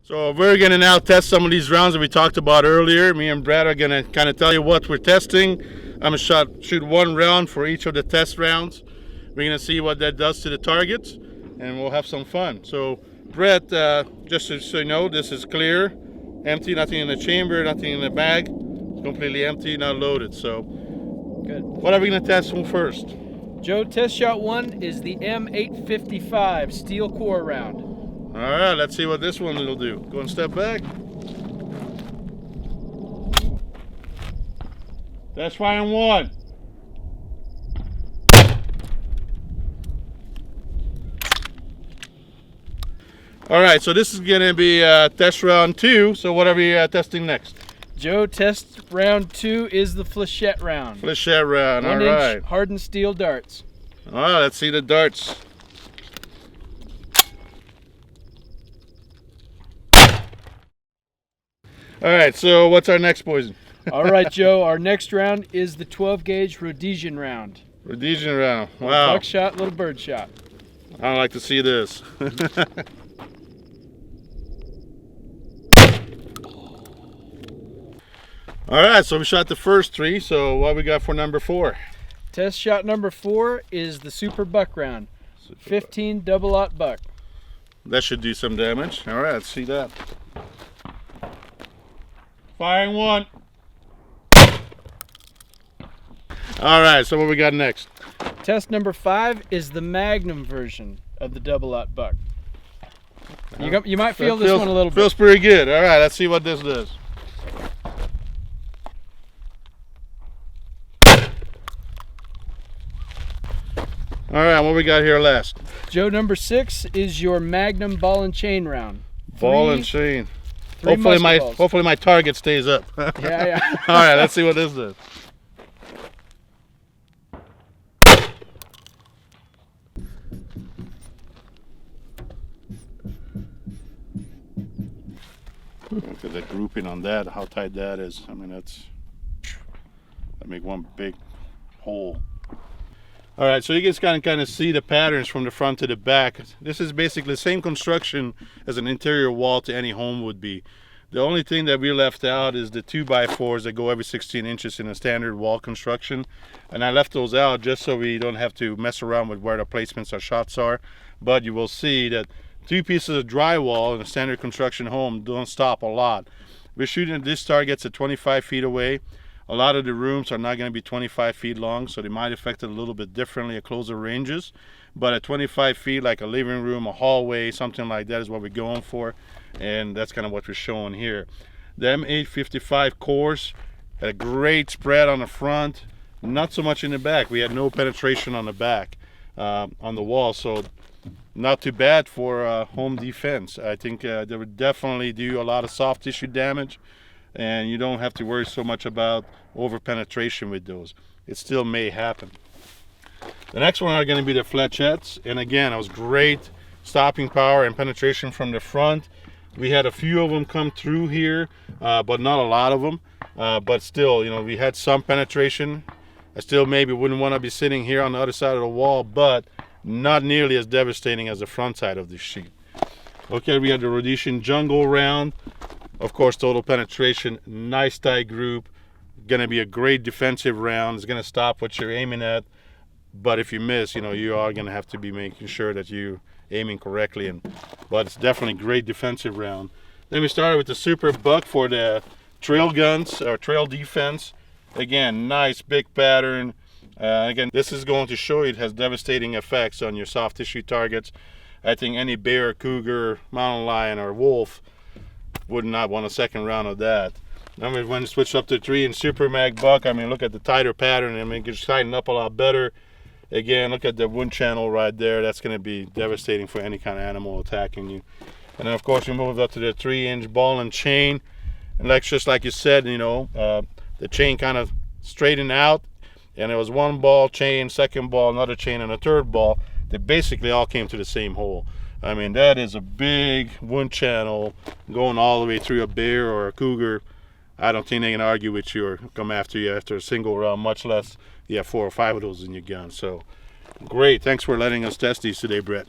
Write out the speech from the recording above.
So we're going to now test some of these rounds that we talked about earlier. Me and Brad are going to kind of tell you what we're testing. I'm going to shoot one round for each of the test rounds. We're going to see what that does to the targets, and we'll have some fun. So Brett, just so you know, this is clear, empty, nothing in the chamber, nothing in the bag. It's completely empty, not loaded. So good. What are we going to test first? Joe, test shot one is the M855 steel core round. All right, let's see what this one will do. Go and step back. That's firing one. All right, so this is going to be test round 2. So what are we testing next? Joe, test round 2 is the flechette round. Flechette round, all right. 1-inch hardened steel darts. All right, let's see the darts. All right, so what's our next poison? All right, Joe, our next round is the 12-gauge Rhodesian round. Rhodesian round, wow. Buckshot, little bird shot. I don't like to see this. All right, so we shot the first 3, so what we got for number 4? Test shot number 4 is the Superbook round. 15 double-aught buck. That should do some damage. All right, let's see that. Firing one. All right, so what we got next? Test number 5 is the Magnum version of the double-aught buck. You might feel this one a little bit. Feels pretty good. All right, let's see what this does. All right, what we got here last? Joe, number 6 is your Magnum ball and chain round. Ball and chain. Hopefully my target stays up. Yeah. All right, let's see what this does. Look at the grouping on that, how tight that is. I mean, that make one big hole. All right, so you guys can kind of see the patterns from the front to the back. This is basically the same construction as an interior wall to any home would be. The only thing that we left out is the 2x4s that go every 16 inches in a standard wall construction. And I left those out just so we don't have to mess around with where the placements or shots are. But you will see that 2 pieces of drywall in a standard construction home don't stop a lot. We're shooting these targets at 25 feet away. A lot of the rooms are not going to be 25 feet long, so they might affect it a little bit differently at closer ranges. But at 25 feet, like a living room, a hallway, something like that is what we're going for. And that's kind of what we're showing here. The M855 cores had a great spread on the front, not so much in the back. We had no penetration on the back, on the wall, so not too bad for home defense. I think they would definitely do a lot of soft tissue damage, and you don't have to worry so much about over penetration with those. It still may happen. The next one are going to be the flechettes, and again, it was great stopping power and penetration from the front. We had a few of them come through here, but not a lot of them. But still, you know, we had some penetration. I still maybe wouldn't want to be sitting here on the other side of the wall, but not nearly as devastating as the front side of this sheet. Okay, we had the Rhodesian jungle round. Of course, total penetration, nice tight group. Gonna be a great defensive round. It's gonna stop what you're aiming at. But if you miss, you know, you are gonna have to be making sure that you're aiming correctly. But it's definitely a great defensive round. Then we started with the Superbook for the trail guns or trail defense. Again, nice big pattern. Again, this is going to show you it has devastating effects on your soft tissue targets. I think any bear, cougar, mountain lion, or wolf would not want a second round of that. Then we went to switch up to 3-inch Super Mag buck. I mean, look at the tighter pattern. I mean, it gets tightened up a lot better. Again, look at the wound channel right there. That's going to be devastating for any kind of animal attacking you. And then, of course, we moved up to the 3-inch ball and chain. And like just like you said, you know, the chain kind of straightened out. And it was one ball, chain, second ball, another chain, and a third ball. They basically all came to the same hole. I mean, that is a big wound channel going all the way through a bear or a cougar. I don't think they can argue with you or come after you after a single round, much less you have 4 or 5 of those in your gun. So great. Thanks for letting us test these today, Brett.